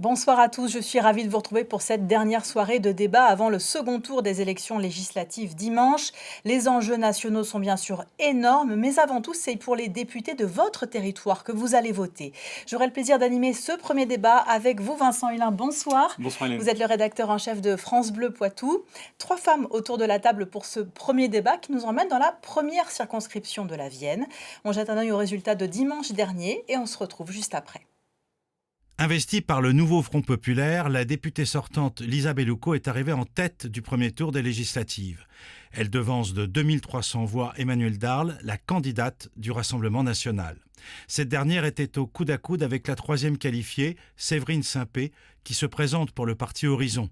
Bonsoir à tous, je suis ravie de vous retrouver pour cette dernière soirée de débat avant le second tour des élections législatives dimanche. Les enjeux nationaux sont bien sûr énormes, mais avant tout, c'est pour les députés de votre territoire que vous allez voter. J'aurai le plaisir d'animer ce premier débat avec vous, Vincent Hulin. Bonsoir. Bonsoir Hélène. Vous êtes le rédacteur en chef de France Bleu Poitou. 3 femmes autour de la table pour ce premier débat qui nous emmène dans la première circonscription de la Vienne. On jette un œil aux résultats de dimanche dernier et on se retrouve juste après. Investie par le nouveau Front populaire, la députée sortante Lisa Bellucco est arrivée en tête du premier tour des législatives. Elle devance de 2300 voix Emmanuelle Darle, la candidate du Rassemblement national. Cette dernière était au coude à coude avec la troisième qualifiée, Séverine Simpé, qui se présente pour le parti Horizon.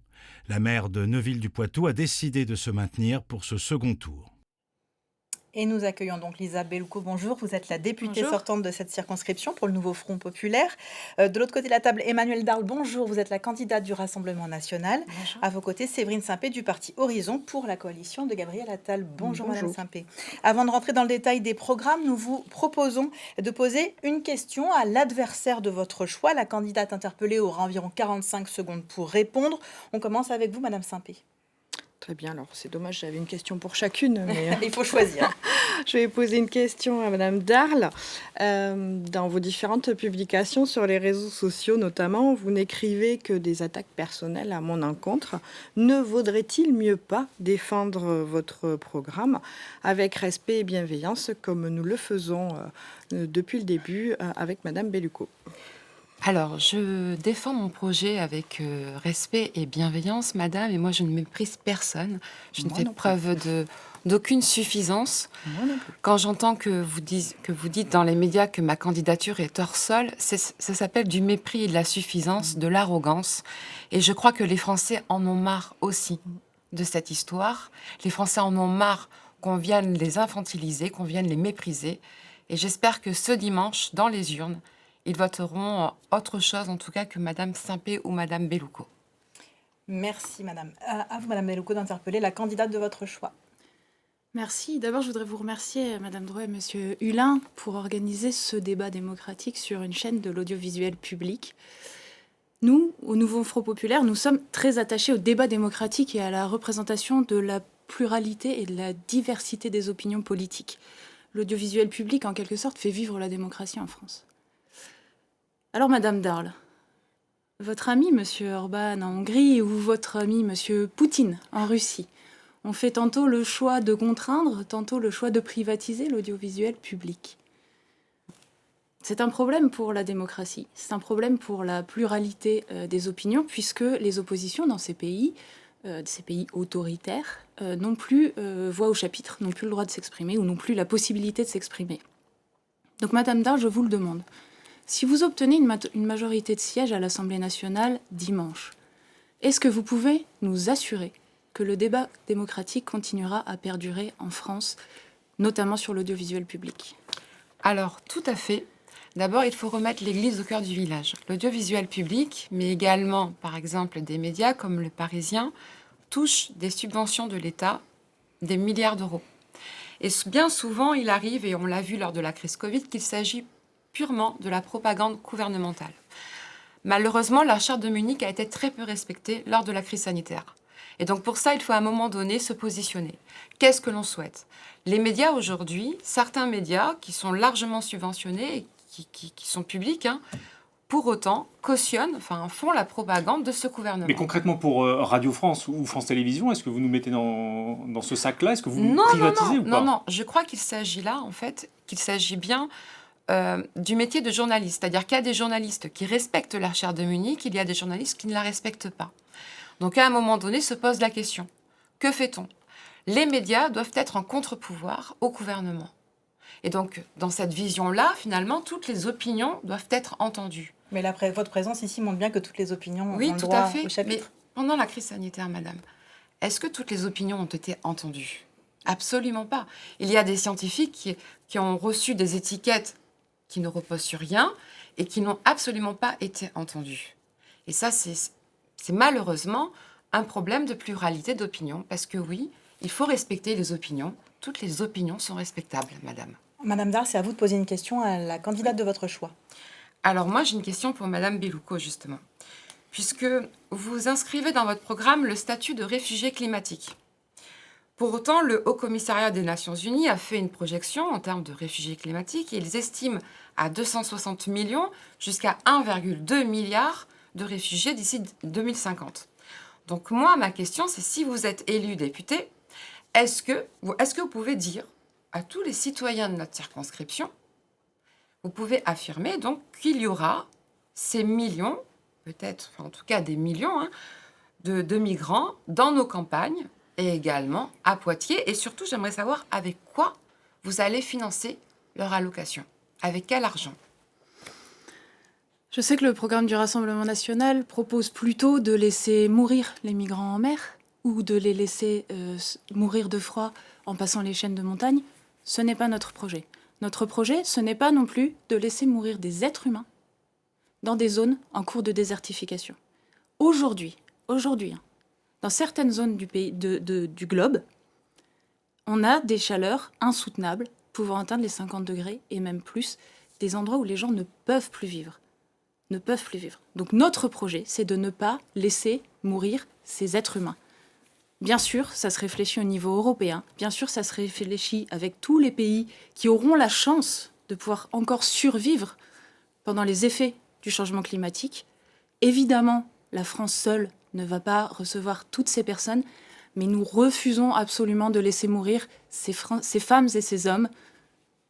La maire de Neuville-du-Poitou a décidé de se maintenir pour ce second tour. Et nous accueillons donc Lisa Bellucco. Bonjour, vous êtes la députée Bonjour. sortante de cette circonscription pour le nouveau Front populaire. De l'autre côté de la table, Emmanuelle Darle, bonjour, vous êtes la candidate du Rassemblement national. Bonjour. À vos côtés, Séverine Simpé du parti Horizon pour la coalition de Gabriel Attal. Bonjour. Madame Simpé. Avant de rentrer dans le détail des programmes, nous vous proposons de poser une question à l'adversaire de votre choix. La candidate interpellée aura environ 45 secondes pour répondre. On commence avec vous, Madame Simpé. Très bien, alors c'est dommage, j'avais une question pour chacune, mais Il faut choisir. je vais poser une question à Madame Darle. Dans vos différentes publications sur les réseaux sociaux notamment, vous n'écrivez que des attaques personnelles à mon encontre. Ne vaudrait-il mieux pas défendre votre programme avec respect et bienveillance comme nous le faisons depuis le début avec Madame Bellucco? Alors, je défends mon projet avec respect et bienveillance, madame, et moi je ne méprise personne. Je ne fais preuve d'aucune suffisance. Quand j'entends que vous dites dans les médias que ma candidature est hors sol, ça s'appelle du mépris et de la suffisance, de l'arrogance. Et je crois que les Français en ont marre aussi de cette histoire. Les Français en ont marre qu'on vienne les infantiliser, qu'on vienne les mépriser. Et j'espère que ce dimanche, dans les urnes, ils voteront autre chose, en tout cas, que Madame Simpé ou Madame Bellucco. Merci, Madame. À vous, Madame Bellucco, d'interpeller la candidate de votre choix. Merci. D'abord, je voudrais vous remercier, Madame Drouet et Monsieur Hulin, pour organiser ce débat démocratique sur une chaîne de l'audiovisuel public. Nous, au Nouveau Front populaire, nous sommes très attachés au débat démocratique et à la représentation de la pluralité et de la diversité des opinions politiques. L'audiovisuel public, en quelque sorte, fait vivre la démocratie en France. Alors, Madame Darle, votre ami, Monsieur Orban en Hongrie, ou votre ami, Monsieur Poutine en Russie, ont fait tantôt le choix de contraindre, tantôt le choix de privatiser l'audiovisuel public. C'est un problème pour la démocratie, c'est un problème pour la pluralité des opinions, puisque les oppositions dans ces pays autoritaires, n'ont plus voix au chapitre, n'ont plus le droit de s'exprimer, ou n'ont plus la possibilité de s'exprimer. Donc, Madame Darle, je vous le demande. Si vous obtenez une majorité de sièges à l'Assemblée nationale dimanche, est-ce que vous pouvez nous assurer que le débat démocratique continuera à perdurer en France, notamment sur l'audiovisuel public? Alors, tout à fait. D'abord, il faut remettre l'église au cœur du village. L'audiovisuel public, mais également, par exemple, des médias comme Le Parisien, touchent des subventions de l'État, des milliards d'euros. Et bien souvent, il arrive, et on l'a vu lors de la crise Covid, qu'il s'agit purement de la propagande gouvernementale. Malheureusement, la charte de Munich a été très peu respectée lors de la crise sanitaire. Et donc pour ça, il faut à un moment donné se positionner. Qu'est-ce que l'on souhaite? Les médias aujourd'hui, certains médias qui sont largement subventionnés et qui sont publics, pour autant cautionnent, font la propagande de ce gouvernement. Mais concrètement pour Radio France ou France Télévisions, est-ce que vous nous mettez dans ce sac-là? Est-ce que vous privatisez ou pas? Non, je crois qu'il s'agit là, en fait, qu'il s'agit bien du métier de journaliste. C'est-à-dire qu'il y a des journalistes qui respectent la charte de Munich, il y a des journalistes qui ne la respectent pas. Donc à un moment donné se pose la question, que fait-on? Les médias doivent être en contre-pouvoir au gouvernement. Et donc dans cette vision-là, finalement, toutes les opinions doivent être entendues. Mais votre présence ici montre bien que toutes les opinions ont le tout droit à fait. au chapitre. Mais pendant la crise sanitaire, madame, est-ce que toutes les opinions ont été entendues? Absolument pas. Il y a des scientifiques qui ont reçu des étiquettes qui ne reposent sur rien et qui n'ont absolument pas été entendus. Et ça, c'est malheureusement un problème de pluralité d'opinion, parce que oui, il faut respecter les opinions. Toutes les opinions sont respectables, madame. Madame Darle, c'est à vous de poser une question à la candidate de votre choix. Alors moi, j'ai une question pour Madame Bellucco, justement. puisque vous inscrivez dans votre programme le statut de réfugié climatique. Pour autant, le Haut Commissariat des Nations Unies a fait une projection en termes de réfugiés climatiques et ils estiment à 260 millions jusqu'à 1,2 milliard de réfugiés d'ici 2050. Donc moi, ma question, c'est si vous êtes élu député, est-ce que vous pouvez dire à tous les citoyens de notre circonscription, vous pouvez affirmer donc qu'il y aura ces millions, peut-être, enfin, en tout cas des millions, de migrants dans nos campagnes et également à Poitiers. Et surtout, j'aimerais savoir avec quoi vous allez financer leur allocation. Avec quel argent ? Je sais que le programme du Rassemblement national propose plutôt de laisser mourir les migrants en mer ou de les laisser mourir de froid en passant les chaînes de montagne. Ce n'est pas notre projet. Notre projet, ce n'est pas non plus de laisser mourir des êtres humains dans des zones en cours de désertification. Aujourd'hui, dans certaines zones du globe, on a des chaleurs insoutenables pouvant atteindre les 50 degrés et même plus, des endroits où les gens ne peuvent plus vivre. Donc notre projet, c'est de ne pas laisser mourir ces êtres humains. Bien sûr, ça se réfléchit au niveau européen. Bien sûr, ça se réfléchit avec tous les pays qui auront la chance de pouvoir encore survivre pendant les effets du changement climatique. Évidemment, la France seule ne va pas recevoir toutes ces personnes, mais nous refusons absolument de laisser mourir ces femmes et ces hommes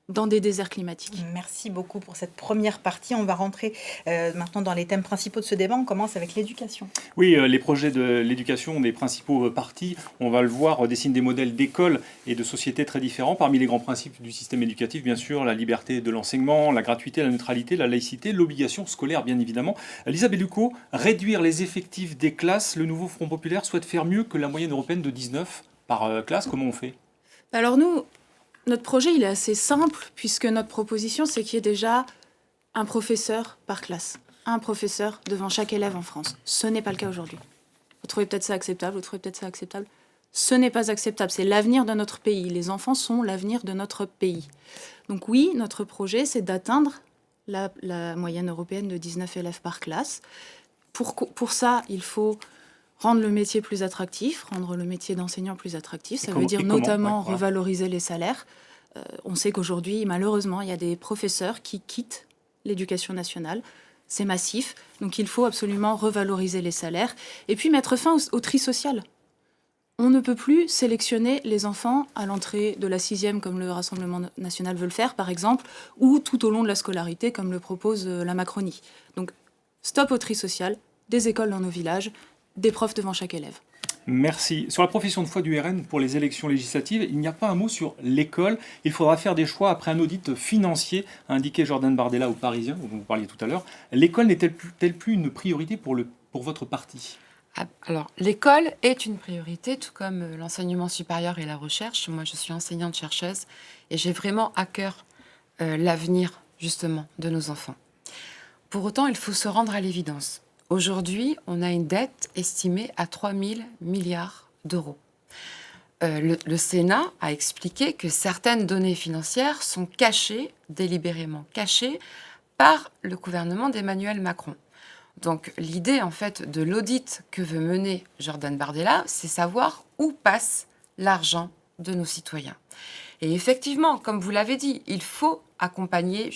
dans des déserts climatiques. Merci beaucoup pour cette première partie. On va rentrer maintenant dans les thèmes principaux de ce débat. On commence avec l'éducation. Oui, les projets de l'éducation des principaux partis, on va le voir, dessinent des modèles d'écoles et de sociétés très différents. Parmi les grands principes du système éducatif, bien sûr, la liberté de l'enseignement, la gratuité, la neutralité, la laïcité, l'obligation scolaire, bien évidemment. Lisa Bellucco, réduire les effectifs des classes, le nouveau Front populaire souhaite faire mieux que la moyenne européenne de 19 par classe. Comment on fait ? Alors nous, notre projet, il est assez simple, puisque notre proposition, c'est qu'il y ait déjà un professeur par classe, un professeur devant chaque élève en France. Ce n'est pas le cas aujourd'hui. Vous trouvez peut-être ça acceptable, Ce n'est pas acceptable, c'est l'avenir de notre pays. Les enfants sont l'avenir de notre pays. Donc oui, notre projet, c'est d'atteindre la moyenne européenne de 19 élèves par classe. Pour ça, il faut rendre le métier plus attractif, rendre le métier d'enseignant plus attractif. Ça veut dire notamment revaloriser les salaires. On sait qu'aujourd'hui, malheureusement, il y a des professeurs qui quittent l'éducation nationale. C'est massif. Donc il faut absolument revaloriser les salaires. Et puis mettre fin au tri social. On ne peut plus sélectionner les enfants à l'entrée de la 6e, comme le Rassemblement national veut le faire, par exemple, ou tout au long de la scolarité, comme le propose la Macronie. Donc stop au tri social, des écoles dans nos villages, des profs devant chaque élève. Merci. Sur la profession de foi du RN pour les élections législatives, il n'y a pas un mot sur l'école. Il faudra faire des choix après un audit financier, a indiqué Jordan Bardella au Parisien, dont vous parliez tout à l'heure. L'école n'est-elle plus une priorité pour votre parti ? Alors, l'école est une priorité, tout comme l'enseignement supérieur et la recherche. Moi, je suis enseignante-chercheuse et j'ai vraiment à cœur l'avenir, justement, de nos enfants. Pour autant, il faut se rendre à l'évidence. Aujourd'hui, on a une dette estimée à 3 000 milliards d'euros. Le Sénat a expliqué que certaines données financières sont cachées, délibérément cachées, par le gouvernement d'Emmanuel Macron. Donc l'idée, en fait, de l'audit que veut mener Jordan Bardella, c'est savoir où passe l'argent de nos citoyens. Et effectivement, comme vous l'avez dit, il faut accompagner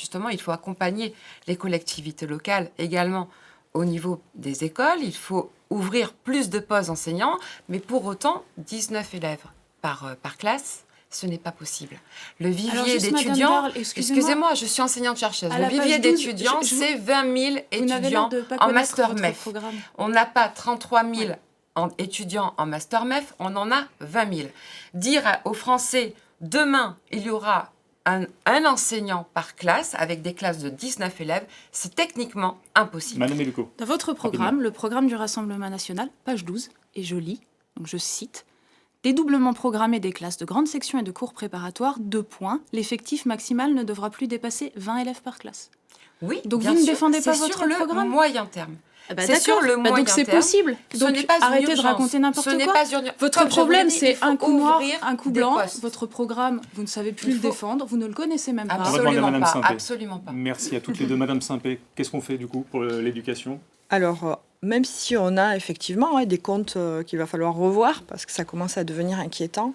les collectivités locales également au niveau des écoles. Il faut ouvrir plus de postes enseignants, mais pour autant, 19 élèves par classe, ce n'est pas possible. Le vivier d'étudiants... Excusez-moi, je suis enseignante-chercheuse. Le vivier d'étudiants, c'est 20 000 étudiants en Master MEF. On n'a pas 33 000 étudiants en Master MEF, on en a 20 000. Dire aux Français, demain, il y aura un enseignant par classe, avec des classes de 19 élèves, c'est techniquement impossible. Madame Bellucco. Dans votre programme, le programme du Rassemblement national, page 12, et je lis, donc je cite, « Dédoublement programmé des classes de grande section et de cours préparatoires, 2 points, l'effectif maximal ne devra plus dépasser 20 élèves par classe. » Oui, donc vous ne défendez pas votre programme ? C'est sur le moyen terme. C'est sur le moyen terme. Donc c'est possible. Donc arrêtez de raconter n'importe quoi. Votre problème, c'est un coup noir, un coup blanc. Votre programme, vous ne savez plus le défendre, vous ne le connaissez même pas. Absolument pas. Merci à toutes les deux. Madame Simpé, qu'est-ce qu'on fait du coup pour l'éducation ? Alors, même si on a effectivement des comptes qu'il va falloir revoir, parce que ça commence à devenir inquiétant,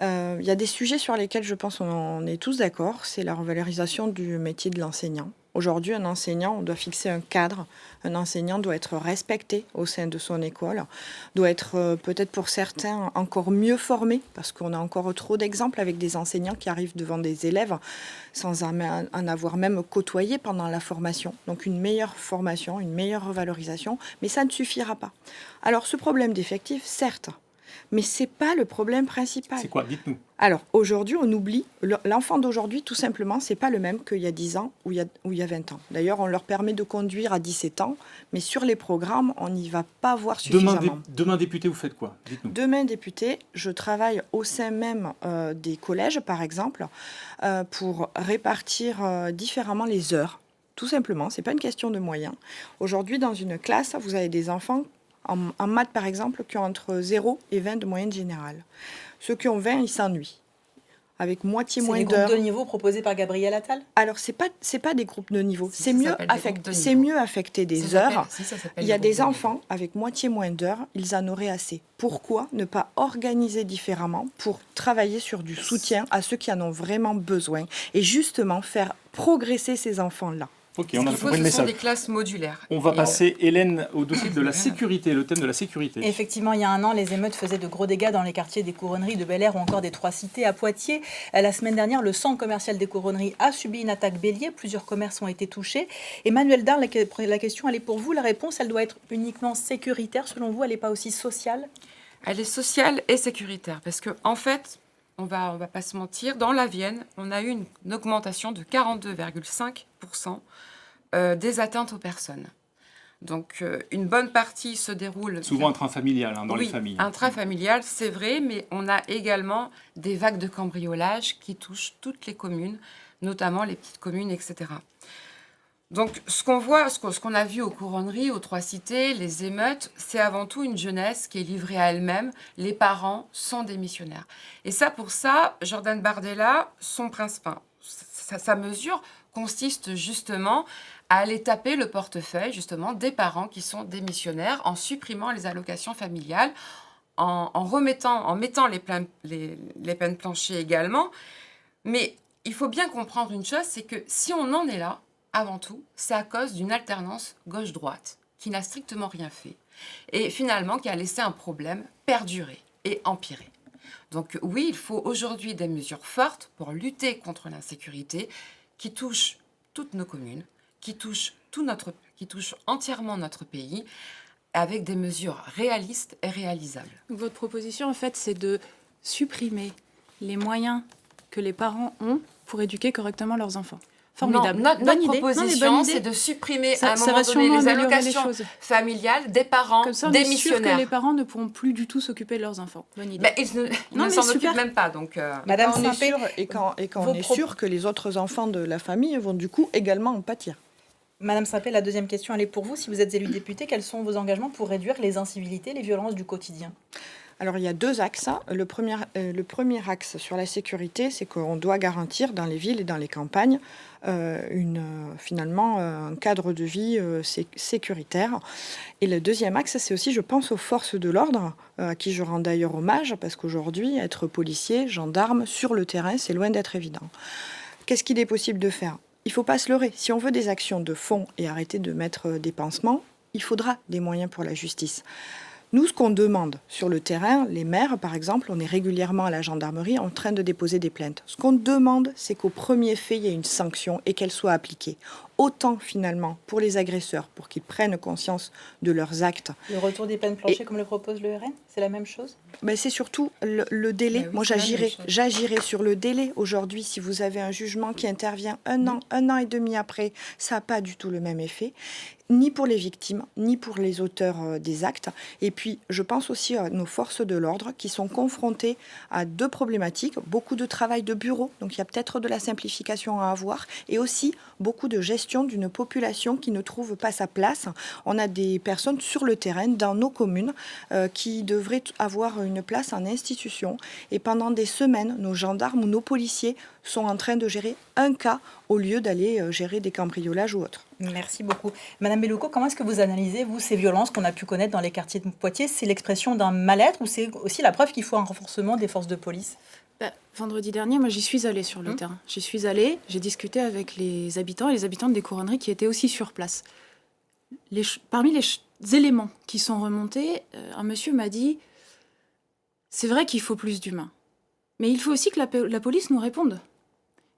il y a des sujets sur lesquels je pense on est tous d'accord, c'est la revalorisation du métier de l'enseignant. Aujourd'hui, un enseignant, on doit fixer un cadre. Un enseignant doit être respecté au sein de son école, doit être peut-être pour certains encore mieux formé, parce qu'on a encore trop d'exemples avec des enseignants qui arrivent devant des élèves sans en avoir même côtoyé pendant la formation. Donc une meilleure formation, une meilleure revalorisation, mais ça ne suffira pas. Alors ce problème d'effectifs, certes, mais ce n'est pas le problème principal. C'est quoi? Dites-nous. Alors, aujourd'hui, on oublie, l'enfant d'aujourd'hui, tout simplement, c'est pas le même qu'il y a 10 ans ou il y a 20 ans. D'ailleurs, on leur permet de conduire à 17 ans, mais sur les programmes, on n'y va pas voir suffisamment. Demain député, vous faites quoi? Dites-nous. Demain député, je travaille au sein même des collèges, par exemple, pour répartir différemment les heures. Tout simplement, c'est pas une question de moyens. Aujourd'hui, dans une classe, vous avez des enfants en maths, par exemple, qui ont entre 0 et 20 de moyenne générale. Ceux qui ont 20, ils s'ennuient. Avec moitié moins d'heures. C'est les groupes de niveau proposés par Gabriel Attal? Alors, c'est pas des groupes de niveau. C'est mieux affecter des heures. Il y a des enfants avec moitié moins d'heures, ils en auraient assez. Pourquoi ne pas organiser différemment pour travailler sur du soutien à ceux qui en ont vraiment besoin et justement faire progresser ces enfants-là? Ok, on a compris le Ce message. sont des classes modulaires. On va passer, Hélène, au dossier de la sécurité, le thème de la sécurité. Effectivement, il y a un an, les émeutes faisaient de gros dégâts dans les quartiers des Couronneries de Bel-Air ou encore des Trois-Cités à Poitiers. La semaine dernière, le centre commercial des Couronneries a subi une attaque bélier. Plusieurs commerces ont été touchés. Emmanuel Darle, la question, elle est pour vous. La réponse, elle doit être uniquement sécuritaire. Selon vous, elle n'est pas aussi sociale? Elle est sociale et sécuritaire parce que, en fait, on va pas se mentir, dans la Vienne, on a eu une augmentation de 42,5% des atteintes aux personnes. Donc, une bonne partie se déroule... Souvent intrafamilial dans les familles. Oui, intrafamilial, c'est vrai, mais on a également des vagues de cambriolage qui touchent toutes les communes, notamment les petites communes, etc. Donc, ce qu'on voit, ce qu'on a vu aux Couronneries, aux Trois-Cités, les émeutes, c'est avant tout une jeunesse qui est livrée à elle-même. Les parents sont démissionnaires. Et ça, pour ça, Jordan Bardella, son principe, sa mesure consiste justement à aller taper le portefeuille justement des parents qui sont démissionnaires en supprimant les allocations familiales, en mettant les peines planchées également. Mais il faut bien comprendre une chose, c'est que si on en est là, avant tout, c'est à cause d'une alternance gauche-droite qui n'a strictement rien fait et finalement qui a laissé un problème perdurer et empirer. Donc oui, il faut aujourd'hui des mesures fortes pour lutter contre l'insécurité qui touche toutes nos communes, qui touche entièrement notre pays, avec des mesures réalistes et réalisables. Donc, votre proposition, en fait, c'est de supprimer les moyens que les parents ont pour éduquer correctement leurs enfants. Formidable. Non, notre proposition, c'est de supprimer à un moment donné les allocations familiales des parents comme ça, on démissionnaires. est sûr que les parents ne pourront plus du tout s'occuper de leurs enfants. Bonne idée. Ben, ils ne s'en occupent même pas. Donc, Madame on est Saint-Pé, sûr, et quand on est sûr que les autres enfants de la famille vont du coup également en pâtir. Madame Saint-Pé, la deuxième question, elle est pour vous. Si vous êtes élue députée, quels sont vos engagements pour réduire les incivilités, les violences du quotidien? Alors, il y a deux axes. Le premier axe sur la sécurité, c'est qu'on doit garantir dans les villes et dans les campagnes finalement un cadre de vie sécuritaire. Et le deuxième axe, c'est aussi, je pense, aux forces de l'ordre, à qui je rends d'ailleurs hommage, parce qu'aujourd'hui, être policier, gendarme, sur le terrain, c'est loin d'être évident. Qu'est-ce qu'il est possible de faire? Il ne faut pas se leurrer. Si on veut des actions de fond et arrêter de mettre des pansements, il faudra des moyens pour la justice. Nous, ce qu'on demande sur le terrain, les maires, par exemple, on est régulièrement à la gendarmerie en train de déposer des plaintes. Ce qu'on demande, c'est qu'au premier fait, il y ait une sanction et qu'elle soit appliquée. Autant, finalement, pour les agresseurs, pour qu'ils prennent conscience de leurs actes. Le retour des peines planchées, comme le propose le RN, c'est la même chose? Ben, c'est surtout le délai. Oui, moi, j'agirais sur le délai. Aujourd'hui, si vous avez un jugement qui intervient un an et demi après, ça n'a pas du tout le même effet, ni pour les victimes, ni pour les auteurs des actes. Et puis, je pense aussi à nos forces de l'ordre qui sont confrontées à deux problématiques. Beaucoup de travail de bureau, donc il y a peut-être de la simplification à avoir, et aussi beaucoup de gestion gestion d'une population qui ne trouve pas sa place. On a des personnes sur le terrain, dans nos communes, qui devraient avoir une place en institution. Et pendant des semaines, nos gendarmes ou nos policiers sont en train de gérer un cas au lieu d'aller gérer des cambriolages ou autres. Merci beaucoup. Madame Bellouko, comment est-ce que vous analysez, vous, ces violences qu'on a pu connaître dans les quartiers de Poitiers? C'est l'expression d'un mal-être ou c'est aussi la preuve qu'il faut un renforcement des forces de police? Vendredi dernier, moi, j'y suis allée sur le terrain. J'y suis allée, j'ai discuté avec les habitants et les habitantes des couronneries qui étaient aussi sur place. Parmi les éléments qui sont remontés, un monsieur m'a dit « C'est vrai qu'il faut plus d'humains, mais il faut aussi que la police nous réponde. »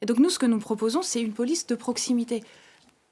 Et donc nous, ce que nous proposons, c'est une police de proximité.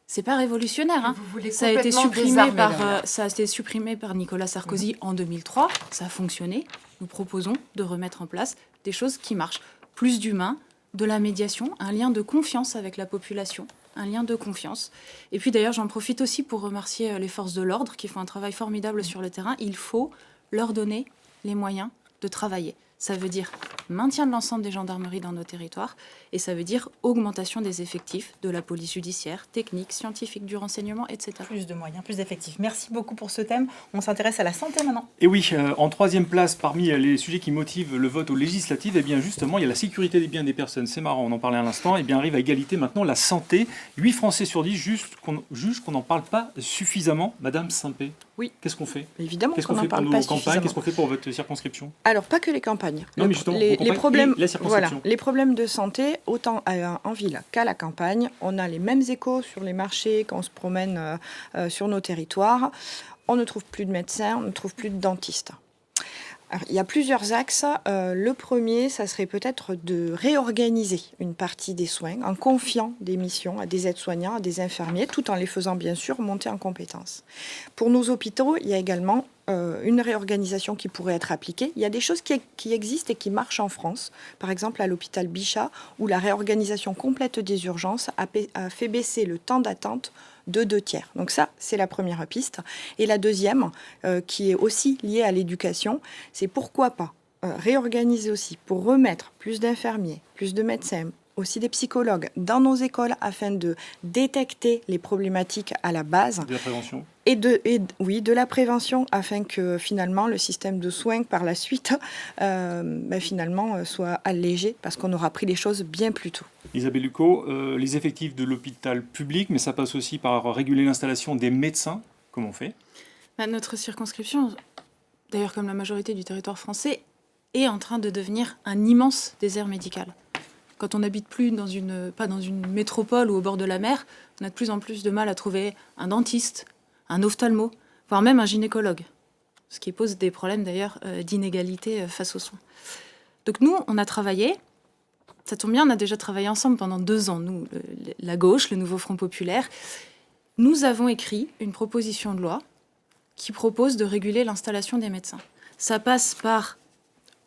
C'est pas révolutionnaire. Hein. Vous voulez ça a été supprimé par Nicolas Sarkozy en 2003. Ça a fonctionné. Nous proposons de remettre en place des choses qui marchent. Plus d'humains, de la médiation, un lien de confiance avec la population, un lien de confiance. Et puis d'ailleurs, j'en profite aussi pour remercier les forces de l'ordre qui font un travail formidable sur le terrain. Il faut leur donner les moyens de travailler. Ça veut dire maintien de l'ensemble des gendarmeries dans nos territoires et ça veut dire augmentation des effectifs de la police judiciaire, technique, scientifique, du renseignement, etc. Plus de moyens, plus d'effectifs. Merci beaucoup pour ce thème. On s'intéresse à la santé maintenant. Et oui, en troisième place, parmi les sujets qui motivent le vote aux législatives, eh bien justement, il y a la sécurité des biens des personnes. C'est marrant, on en parlait à l'instant. Eh bien, arrive à égalité maintenant la santé. 8 Français sur 10 jugent qu'on n'en parle pas suffisamment. Madame Simpé, oui. Qu'est-ce qu'on fait? Évidemment Qu'est-ce qu'on qu'on n'en fait pour parle nos pas campagnes? suffisamment. Qu'est-ce qu'on fait pour votre circonscription? Alors, pas que les campagnes. Non, mais justement, les problèmes, la circonscription. Voilà, les problèmes de santé, autant en ville qu'à la campagne, on a les mêmes échos sur les marchés quand on se promène sur nos territoires. On ne trouve plus de médecins, on ne trouve plus de dentistes. Alors, il y a plusieurs axes. Le premier, ça serait peut-être de réorganiser une partie des soins en confiant des missions à des aides-soignants, à des infirmiers, tout en les faisant bien sûr monter en compétences. Pour nos hôpitaux, il y a également une réorganisation qui pourrait être appliquée. Il y a des choses qui existent et qui marchent en France. Par exemple, à l'hôpital Bichat, où la réorganisation complète des urgences a fait baisser le temps d'attente de 2/3. Donc ça, c'est la première piste. Et la deuxième, qui est aussi liée à l'éducation, c'est pourquoi pas réorganiser aussi pour remettre plus d'infirmiers, plus de médecins, aussi des psychologues dans nos écoles afin de détecter les problématiques à la base. De la prévention. De la prévention afin que finalement le système de soins par la suite finalement soit allégé parce qu'on aura pris les choses bien plus tôt. Isabelle Lucot, les effectifs de l'hôpital public, mais ça passe aussi par réguler l'installation des médecins. Comment on fait? Notre circonscription, d'ailleurs comme la majorité du territoire français, est en train de devenir un immense désert médical. Quand on n'habite plus pas dans une métropole ou au bord de la mer, on a de plus en plus de mal à trouver un dentiste, un ophtalmo, voire même un gynécologue. Ce qui pose des problèmes d'ailleurs d'inégalité face aux soins. Donc nous, on a travaillé, ça tombe bien, on a déjà travaillé ensemble pendant 2 ans, nous, la gauche, le Nouveau Front Populaire. Nous avons écrit une proposition de loi qui propose de réguler l'installation des médecins. Ça passe par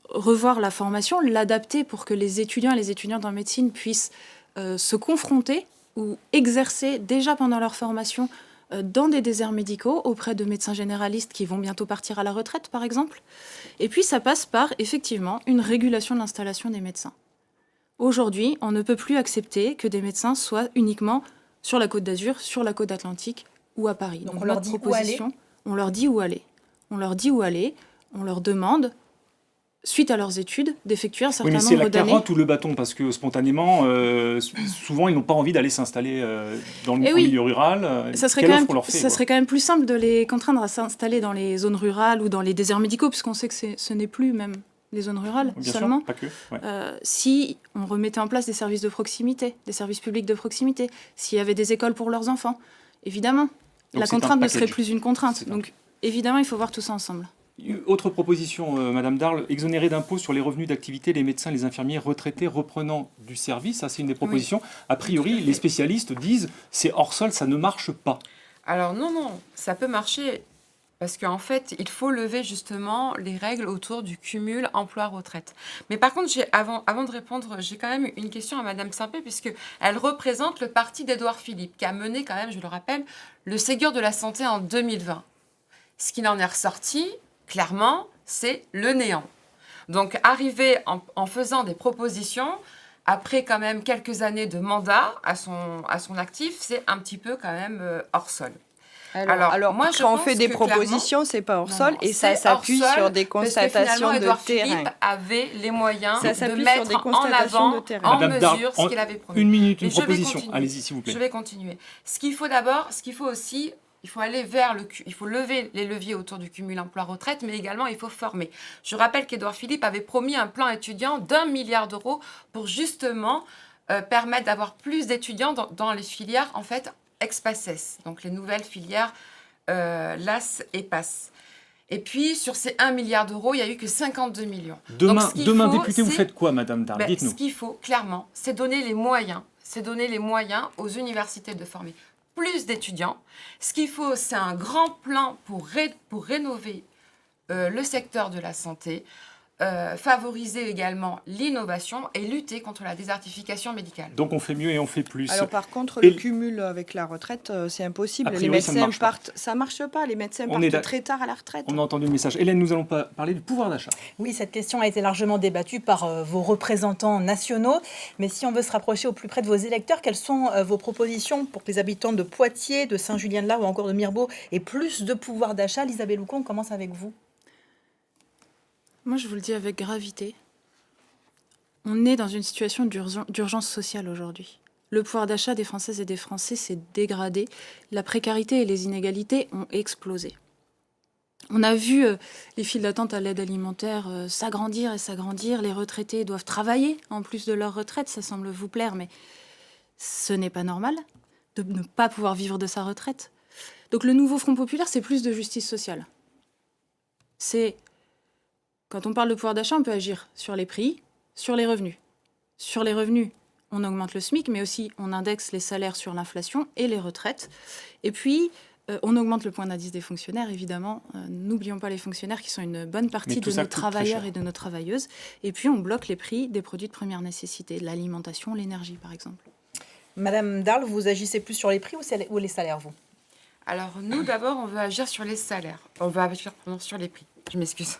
revoir la formation, l'adapter pour que les étudiants et les étudiantes en médecine puissent se confronter ou exercer déjà pendant leur formation dans des déserts médicaux auprès de médecins généralistes qui vont bientôt partir à la retraite, par exemple. Et puis, ça passe par, effectivement, une régulation de l'installation des médecins. Aujourd'hui, on ne peut plus accepter que des médecins soient uniquement sur la Côte d'Azur, sur la Côte Atlantique ou à Paris. Donc on leur dit où aller. On leur dit où aller. On leur dit où aller. On leur demande, suite à leurs études, d'effectuer un certain nombre d'années. Oui, mais c'est la carotte ou le bâton, parce que spontanément, souvent, ils n'ont pas envie d'aller s'installer dans le milieu rural. Ça serait quand même plus simple de les contraindre à s'installer dans les zones rurales ou dans les déserts médicaux, puisqu'on sait que ce n'est plus même les zones rurales bien seulement. Sûr, pas que, ouais. Si on remettait en place des services de proximité, des services publics de proximité, s'il y avait des écoles pour leurs enfants, évidemment, donc la contrainte ne serait plus une contrainte. Donc évidemment, il faut voir tout ça ensemble. Autre proposition, Madame Darle, exonérer d'impôts sur les revenus d'activité les médecins, les infirmiers retraités reprenant du service. Ça, c'est une des propositions. Oui. A priori, les spécialistes disent c'est hors sol, ça ne marche pas. Alors non, ça peut marcher parce qu'en fait, il faut lever justement les règles autour du cumul emploi-retraite. Mais par contre, avant de répondre, j'ai quand même une question à Madame Simpé puisqu'elle représente le parti d'Édouard Philippe qui a mené quand même, je le rappelle, le Ségur de la santé en 2020. Ce qui en est ressorti, clairement, c'est le néant. Donc, arriver en faisant des propositions, après quand même quelques années de mandat à son actif, c'est un petit peu quand même hors sol. Alors, moi, je quand on pense fait des que propositions, c'est pas hors Non, sol non, et ça c'est hors s'appuie sol, sur des parce que constatations finalement, de Édouard terrain. Philippe avait les moyens Ça de s'appuie sur des mettre en constatations avant, de terrain. en Madame Darl, mesure, ce qu'il avait promis. Une minute, Mais une je vais proposition. continuer. Allez-y, s'il vous plaît. Je vais continuer. Ce qu'il faut aussi, il faut aller vers il faut lever les leviers autour du cumul emploi-retraite, mais également il faut former. Je rappelle qu'Édouard Philippe avait promis un plan étudiant d'1 milliard d'euros pour justement permettre d'avoir plus d'étudiants dans les filières en fait ex-PACES, donc les nouvelles filières LAS et PASS. Et puis, sur ces 1 milliard d'euros, il n'y a eu que 52 millions. Donc, ce qu'il Demain faut, député, vous c'est- faites quoi, Madame Darl? ben, Dites-nous. ce qu'il faut, clairement, c'est donner les moyens. C'est donner les moyens aux universités de former plus d'étudiants. Ce qu'il faut, c'est un grand plan pour rénover le secteur de la santé, favoriser également l'innovation et lutter contre la désertification médicale. Donc on fait mieux et on fait plus. Alors par contre, Et- le cumul avec la retraite, c'est impossible. A Les priori, ça ne médecins marche pas. partent, ça marche pas. Les médecins On est partent d'ac- très tard à la retraite. On a entendu le message. Hélène, nous allons parler du pouvoir d'achat. Oui, cette question a été largement débattue par vos représentants nationaux. Mais si on veut se rapprocher au plus près de vos électeurs, quelles sont vos propositions pour que les habitants de Poitiers, de Saint-Julien-de-Laz ou encore de Mirebeau aient plus de pouvoir d'achat? Isabelle Loucon, on commence avec vous. Moi, je vous le dis avec gravité. On est dans une situation d'urgence sociale aujourd'hui. Le pouvoir d'achat des Françaises et des Français s'est dégradé. La précarité et les inégalités ont explosé. On a vu les files d'attente à l'aide alimentaire s'agrandir et s'agrandir. Les retraités doivent travailler en plus de leur retraite. Ça semble vous plaire, mais ce n'est pas normal de ne pas pouvoir vivre de sa retraite. Donc le nouveau Front populaire, c'est plus de justice sociale. Quand on parle de pouvoir d'achat, on peut agir sur les prix, sur les revenus. Sur les revenus, on augmente le SMIC, mais aussi on indexe les salaires sur l'inflation et les retraites. Et puis, on augmente le point d'indice des fonctionnaires, évidemment. N'oublions pas les fonctionnaires qui sont une bonne Mais partie tout de ça nos coûte très travailleurs cher. et de nos travailleuses. Et puis, on bloque les prix des produits de première nécessité, l'alimentation, l'énergie, par exemple. Madame Darl, vous agissez plus sur les prix ou les salaires, vous? Alors, nous, d'abord, on veut agir sur les salaires. On veut agir sur les prix. Je m'excuse.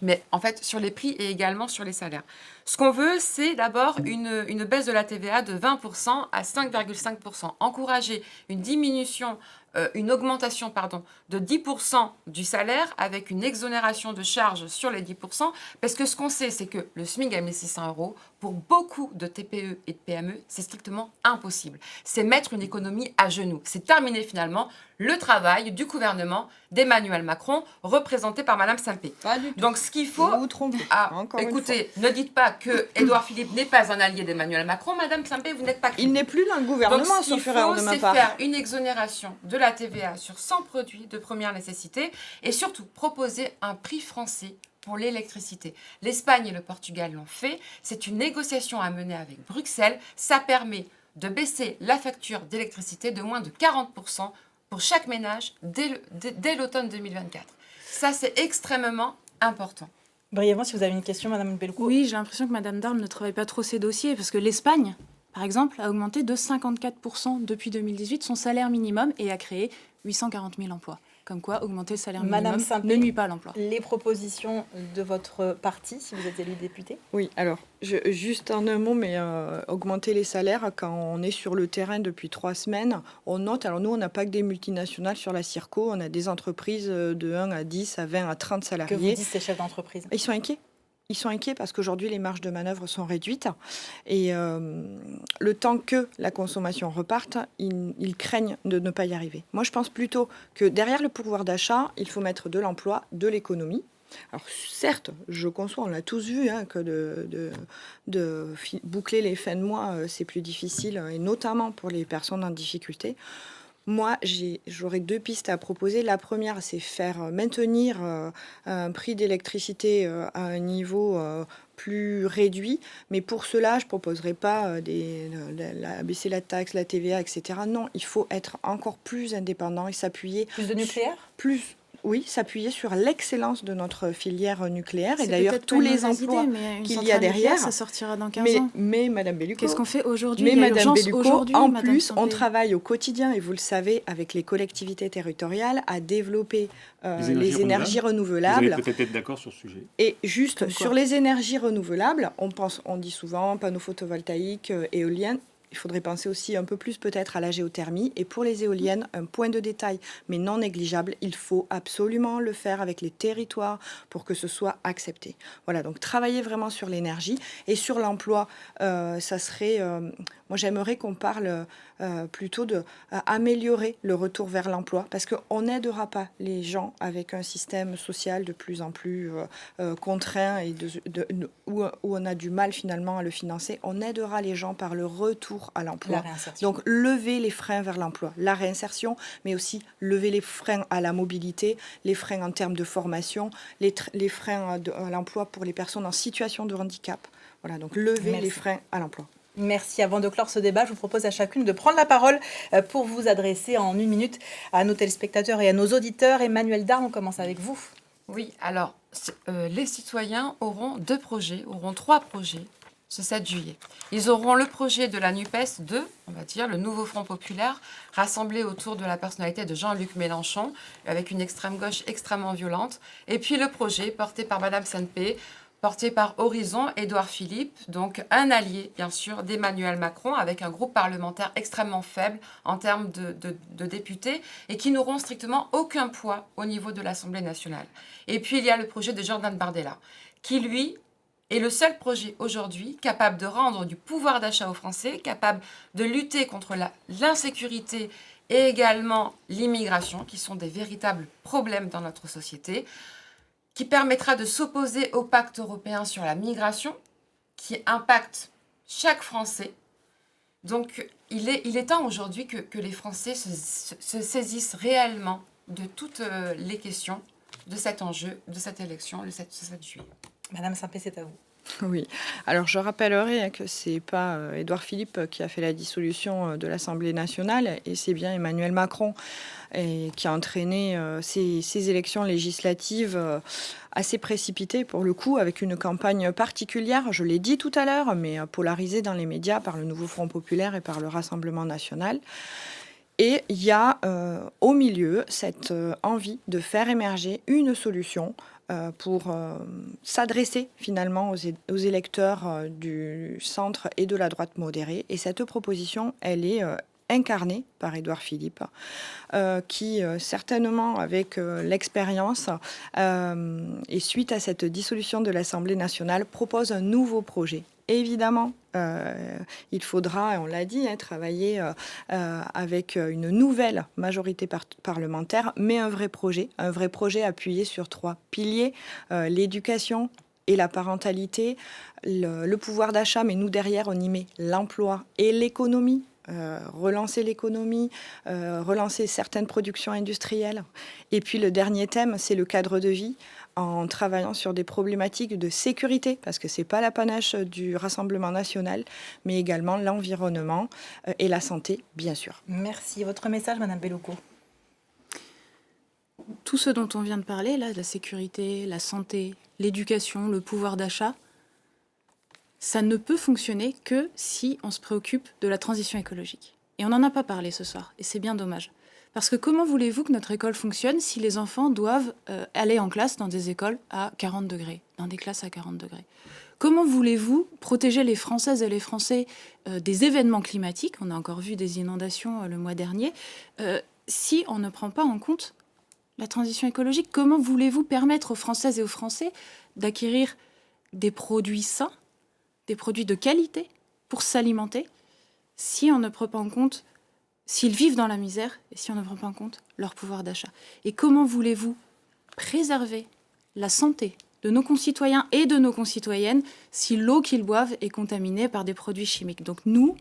Mais en fait, sur les prix et également sur les salaires. Ce qu'on veut, c'est d'abord une baisse de la TVA de 20% à 5,5%. Encourager une diminution, une augmentation, de 10% du salaire avec une exonération de charges sur les 10%. Parce que ce qu'on sait, c'est que le SMIC à 1 600 €, pour beaucoup de TPE et de PME, c'est strictement impossible. C'est mettre une économie à genoux. C'est terminer finalement le travail du gouvernement d'Emmanuel Macron, représenté par Madame Sampé. Pas du tout. Donc ce qu'il faut... Vous vous trompez. Encore une écoutez, ne dites pas que Édouard Philippe n'est pas un allié d'Emmanuel Macron. Madame Sampé, vous n'êtes pas Il crédible. n'est plus dans le Donc gouvernement, ce qu'il sauf erreur faut, de ma c'est part. faire une exonération de la TVA sur 100 produits de première nécessité et surtout proposer un prix français pour l'électricité. L'Espagne et le Portugal l'ont fait. C'est une négociation à mener avec Bruxelles. Ça permet de baisser la facture d'électricité de moins de 40% pour chaque ménage dès l'automne 2024. Ça, c'est extrêmement important. Brièvement, si vous avez une question, Madame Bellouco. Oui, j'ai l'impression que Madame Darl ne travaille pas trop ses dossiers, parce que l'Espagne, par exemple, a augmenté de 54% depuis 2018 son salaire minimum et a créé 840 000 emplois. Comme quoi, augmenter le salaire Madame minimum Sampé, ne nuit pas à l'emploi. Les propositions de votre parti, si vous êtes élu député? Oui, alors, juste en un mot, mais augmenter les salaires, quand on est sur le terrain depuis 3 semaines, on note, alors nous, on n'a pas que des multinationales sur la Circo, on a des entreprises de 1 à 10, à 20, à 30 Que vous salariés. disent ces chefs d'entreprise? Ils sont inquiets. Ils sont inquiets parce qu'aujourd'hui, les marges de manœuvre sont réduites. Et le temps que la consommation reparte, ils craignent de ne pas y arriver. Moi, je pense plutôt que derrière le pouvoir d'achat, il faut mettre de l'emploi, de l'économie. Alors certes, je conçois, on l'a tous vu, que de boucler les fins de mois, c'est plus difficile, et notamment pour les personnes en difficulté. Moi, j'aurais 2 pistes à proposer. La première, c'est maintenir un prix d'électricité à un niveau plus réduit. Mais pour cela, je ne proposerai pas baisser la taxe, la TVA, etc. Non, il faut être encore plus indépendant et s'appuyer. Plus de nucléaire? Plus Oui, s'appuyer sur l'excellence de notre filière nucléaire et C'est d'ailleurs peut-être tous pas une les mauvaise emplois idée, mais une qu'il y a centrale nucléaire, derrière. ça sortira dans 15 ans. Mais Madame Bellucco, Qu'est-ce qu'on fait aujourd'hui? mais Il y a Madame urgence Bellucco, aujourd'hui, en Madame plus, on Sampé. travaille au quotidien, et vous le savez, avec les collectivités territoriales, à développer Les les énergies Vous allez renouvelables. peut-être être d'accord sur ce sujet. Et juste Comme quoi. sur les énergies renouvelables, on dit souvent panneaux photovoltaïques, éoliennes. Il faudrait penser aussi un peu plus peut-être à la géothermie. Et pour les éoliennes, un point de détail, mais non négligeable, il faut absolument le faire avec les territoires pour que ce soit accepté. Voilà, donc travailler vraiment sur l'énergie et sur l'emploi, ça serait... moi, j'aimerais qu'on parle plutôt de améliorer le retour vers l'emploi, parce qu'on n'aidera pas les gens avec un système social de plus en plus contraint et où on a du mal finalement à le financer. On aidera les gens par le retour à l'emploi. La réinsertion. Donc lever les freins vers l'emploi, la réinsertion, mais aussi lever les freins à la mobilité, les freins en termes de formation, les freins à l'emploi pour les personnes en situation de handicap. Voilà, donc lever Merci. les freins à l'emploi. Merci. Avant de clore ce débat, je vous propose à chacune de prendre la parole pour vous adresser en 1 minute à nos téléspectateurs et à nos auditeurs. Emmanuel Darl, on commence avec vous. Oui, alors, les citoyens auront 3 projets ce 7 juillet. Ils auront le projet de la NUPES 2, on va dire, le nouveau Front populaire, rassemblé autour de la personnalité de Jean-Luc Mélenchon, avec une extrême gauche extrêmement violente. Et puis le projet porté par Madame Sampé, porté par Horizon, Édouard Philippe, donc un allié, bien sûr, d'Emmanuel Macron, avec un groupe parlementaire extrêmement faible en termes de députés, et qui n'auront strictement aucun poids au niveau de l'Assemblée nationale. Et puis il y a le projet de Jordan Bardella, qui, lui, est le seul projet aujourd'hui capable de rendre du pouvoir d'achat aux Français, capable de lutter contre l'insécurité et également l'immigration, qui sont des véritables problèmes dans notre société, qui permettra de s'opposer au pacte européen sur la migration, qui impacte chaque Français. Donc, il est temps aujourd'hui que les Français se saisissent réellement de toutes les questions de cet enjeu, de cette élection, le 7 juillet. Madame Sampé, c'est à vous. Oui, alors je rappellerai que ce n'est pas Édouard Philippe qui a fait la dissolution de l'Assemblée nationale, et c'est bien Emmanuel Macron qui a entraîné ces élections législatives assez précipitées pour le coup, avec une campagne particulière, je l'ai dit tout à l'heure, mais polarisée dans les médias par le Nouveau Front populaire et par le Rassemblement national. Et il y a au milieu cette envie de faire émerger une solution pour s'adresser finalement aux électeurs du centre et de la droite modérée. Et cette proposition, elle est incarnée par Édouard Philippe, qui certainement avec l'expérience et suite à cette dissolution de l'Assemblée nationale, propose un nouveau projet. Évidemment, il faudra, on l'a dit, travailler avec une nouvelle majorité parlementaire, mais un vrai projet appuyé sur 3 piliers, l'éducation et la parentalité, le pouvoir d'achat, mais nous derrière on y met l'emploi et l'économie. Relancer l'économie, relancer certaines productions industrielles. Et puis le dernier thème, c'est le cadre de vie, en travaillant sur des problématiques de sécurité, parce que ce n'est pas l'apanage du Rassemblement national, mais également l'environnement et la santé, bien sûr. Merci. Votre message, Madame Bellucco. Tout ce dont on vient de parler, là, la sécurité, la santé, l'éducation, le pouvoir d'achat, ça ne peut fonctionner que si on se préoccupe de la transition écologique. Et on n'en a pas parlé ce soir, et c'est bien dommage. Parce que comment voulez-vous que notre école fonctionne si les enfants doivent aller en classe dans des écoles à 40 degrés, dans des classes à 40 degrés ? Comment voulez-vous protéger les Françaises et les Français des événements climatiques ? On a encore vu des inondations le mois dernier. Si on ne prend pas en compte la transition écologique, comment voulez-vous permettre aux Françaises et aux Français d'acquérir des produits sains, des produits de qualité pour s'alimenter, si on ne prend pas en compte, s'ils vivent dans la misère et si on ne prend pas en compte leur pouvoir d'achat. Et comment voulez-vous préserver la santé de nos concitoyens et de nos concitoyennes si l'eau qu'ils boivent est contaminée par des produits chimiques ? Donc nous,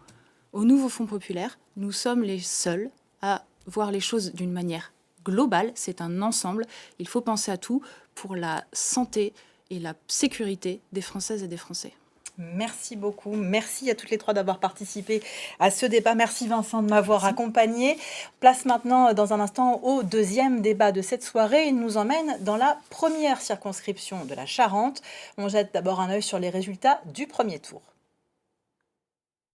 au Nouveau Front populaire, nous sommes les seuls à voir les choses d'une manière globale, c'est un ensemble, il faut penser à tout pour la santé et la sécurité des Françaises et des Français. Merci beaucoup. Merci à toutes les trois d'avoir participé à ce débat. Merci Vincent de m'avoir accompagné. Place maintenant dans un instant au deuxième débat de cette soirée. Il nous emmène dans la première circonscription de la Charente. On jette d'abord un œil sur les résultats du premier tour.